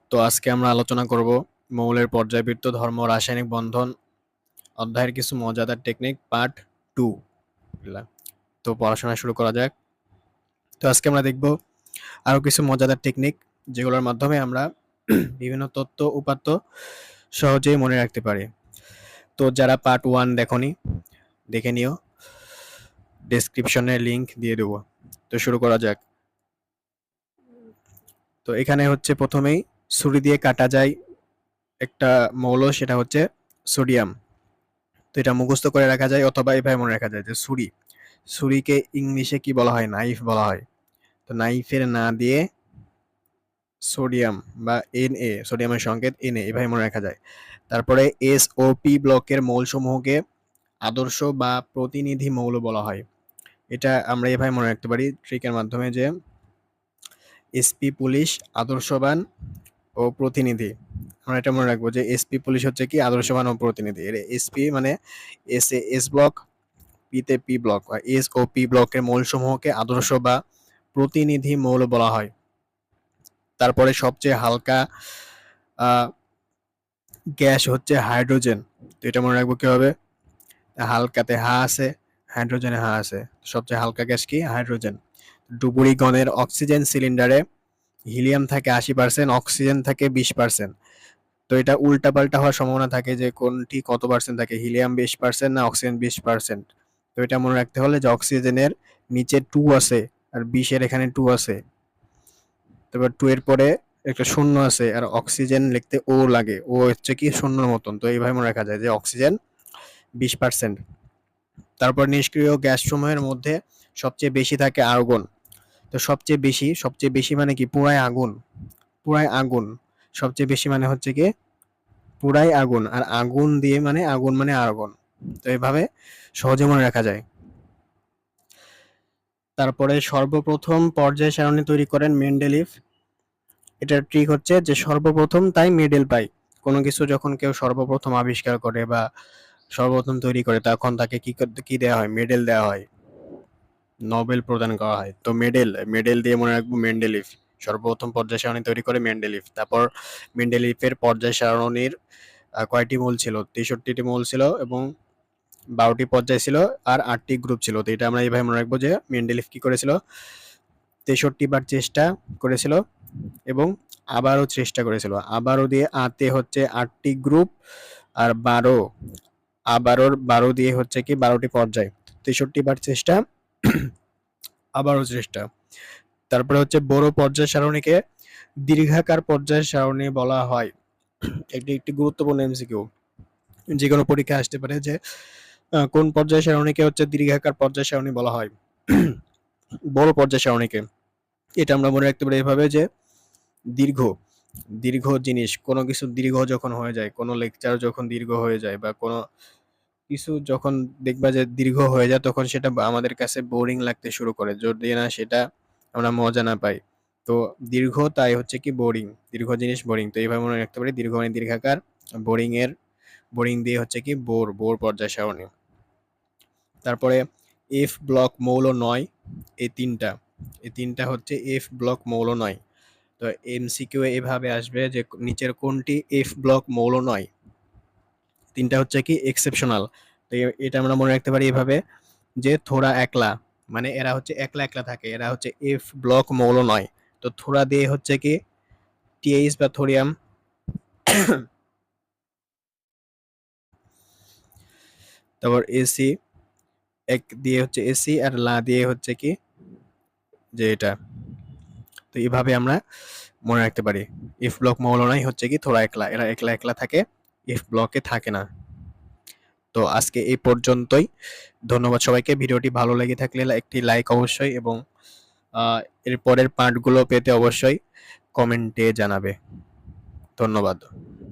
তো আজকে আমরা আলোচনা করব মৌলের পর্যায়বৃত্ত ধর্ম রাসায়নিক বন্ধন অধ্যায়ের কিছু মজাদার টেকনিক পার্ট 2। তো পড়াশোনা শুরু করা যাক। তো আজকে আমরা দেখব আরো কিছু মজাদার টেকনিক যেগুলোর মাধ্যমে আমরা বিভিন্ন তথ্য উপাত্ত সহজেই মনে রাখতে পারি। তো যারা পার্ট 1 দেখোনি দেখে নিও, ডেসক্রিপশনে লিংক দিয়ে দেব। তো শুরু করা যাক। তো এখানে হচ্ছে প্রথমেই ছুরি দিয়ে কাটা যায় একটা মৌল, সেটা হচ্ছে সোডিয়াম। তো এটা মুখস্থ করে রাখা যায় অথবা এভাবে মনে রাখা যায় যে ছুরিকে ইংলিশে কি বলা হয়? নাইফ বলা হয়। তো নাইফের না দিয়ে সোডিয়াম বা Na, সোডিয়ামের সংকেত Na, এভাবে মনে রাখা যায়। তারপরে SOP ব্লকের মৌলসমূহকে আদর্শ বা প্রতিনিধি মৌল বলা হয়। এটা আমরা এভাবে মনে রাখতে পারি ট্রিকের মাধ্যমে যে SP পুলিশ আদর্শবান ও প্রতিনিধি। আমরা এটা মনে রাখবো যে SP পুলিশ হচ্ছে কি আদর্শবান ও প্রতিনিধি। এর SP মানে S ব্লক, পিতে পি ব্লক বা SOP ব্লকের মৌলসমূহকে আদর্শ বা প্রতিনিধি মৌল বলা হয়। তারপরে সবচেয়ে হালকা গ্যাস হচ্ছে হাইড্রোজেন। তো এটা মনে রাখবো কিভাবে? হালকাতে হা আছে, হাইড্রোজেনে হা আছে। সবচেয়ে হালকা গ্যাস কি? হাইড্রোজেন। ডুবুরি গণের অক্সিজেন সিলিন্ডারে হিলিয়াম থাকে 80%, অক্সিজেন থাকে 20%। তো এটা উল্টাপাল্টা হওয়ার সম্ভাবনা থাকে যে কোনটি কত পার্সেন্ট থাকে, হিলিয়াম 20% না অক্সিজেন 20%। তো এটা মনে রাখতে হলে যে অক্সিজেনের নিচে 2 আছে আর 20 এখানে 2 আছে। তারপর 2 এর পরে একটা শূন্য আছে আর অক্সিজেন লিখতে ও লাগে, ও হচ্ছে কি শূন্যর মতন। তো এইভাবে মনে রাখা যায় যে অক্সিজেন 20%। তারপর নিষ্ক্রিয় গ্যাস সমূহের মধ্যে সবচেয়ে বেশি থাকে আর্গন। তো সবচেয়ে বেশি মানে কি? পুরাই আগুন, পুরাই আগুন। সবচেয়ে বেশি মানে হচ্ছে কি পুরাই আগুন, আর আগুন দিয়ে মানে আগুন মানে আর্গন। তো এইভাবে সহজে মনে রাখা যায়। তারপরে সর্বপ্রথম পর্যায় সারণী তৈরি করেন মেন্ডেলিভ। এটার ট্রিক হচ্ছে যে সর্বপ্রথম তাই মেডেল পাই। কোনো কিছু যখন কেউ সর্বপ্রথম আবিষ্কার করে বা সর্বপ্রথম তৈরি করে তখন তাকে কি দেওয়া হয়? মেডেল দেওয়া হয়, নোবেল প্রদান করা হয়। তো মেডেল দিয়ে মনে রাখবো মেন্ডেলিভ সর্বপ্রথম পর্যায় সারণী তৈরি করে মেন্ডেলিভ। তারপর মেন্ডেলিভের পর্যায় সারণীর কয়টি মূল ছিল? 63টি মূল ছিল এবং 12টি পর্যায় ছিল আর 8টি গ্রুপ ছিল। তো এটা আমরা এইভাবে মনে রাখবো যে মেন্ডেলিভ কি করেছিল? 63 বার চেষ্টা করেছিল এবং আবারও চেষ্টা করেছিল। আবারও দিয়ে আতে হচ্ছে 8টি গ্রুপ আর 12 দিয়ে হচ্ছে কি 12টি পর্যায়। 63 বার চেষ্টা, আবারও চেষ্টা। তারপরে হচ্ছে বড় পর্যায় সারণীকে দীর্ঘাকার পর্যায় সারণী বলা হয়। একটি গুরুত্বপূর্ণ MCQ, যে কোনো পরীক্ষায় আসতে পারে যে কোন পর্যায় সারণীকে হচ্ছে দীর্ঘাকার পর্যায় সারণী বলা হয়? বড় পর্যায় সারণীকে। এটা আমরা মনে রাখতে পারি এভাবে যে দীর্ঘ দীর্ঘ জিনিস, কোনো কিছু দীর্ঘ যখন হয়ে যায়, কোনো লেকচার যখন দীর্ঘ হয়ে যায় বা কোনো কিছু যখন দেখবা যে দীর্ঘ হয়ে যায় তখন সেটা আমাদের কাছে বোরিং লাগতে শুরু করে, যদি না সেটা আমরা মজা না পাই। তো দীর্ঘ তাই হচ্ছে কি বোরিং, দীর্ঘ জিনিস বোরিং। তো এইভাবে মনে রাখতে পারি দীর্ঘ মানে দীর্ঘাকার, বোরিং দিয়ে হচ্ছে কি বোর পর্যায় সারণী। তারপরে এফ ব্লক মৌল নয়, এই তিনটা হচ্ছে এফ ব্লক মৌল নয়। তো MCQ এভাবে আসবে যে নিচের কোনটি এফ ব্লক মৌল নয়? তিনটা হচ্ছে কি এক্সেপশনাল। তো এটা আমরা মনে রাখতে পারি এভাবে যে থোড়া একলা, মানে এরা হচ্ছে একলা একলা থাকে, এরা হচ্ছে এফ ব্লক মৌল নয়। তো থোড়া দিয়ে হচ্ছে কি TH বা থোরিয়াম, তারপর AC এক দিয়ে হচ্ছে AC আর লা দিয়ে হচ্ছে কি যে এটা। তো এইভাবে আমরা মনে রাখতে পারি এফ ব্লক মৌল নয় হচ্ছে কি থোড়া একলা, এরা একলা একলা থাকে, এফ ব্লকে থাকে না। তো আজকে এই পর্যন্তই। ধন্যবাদ সবাইকে। ভিডিওটি ভালো লেগে থাকলে একটি লাইক অবশ্যই, এবং এর পরের পার্টগুলো পেতে অবশ্যই কমেন্টে জানাবে। ধন্যবাদ।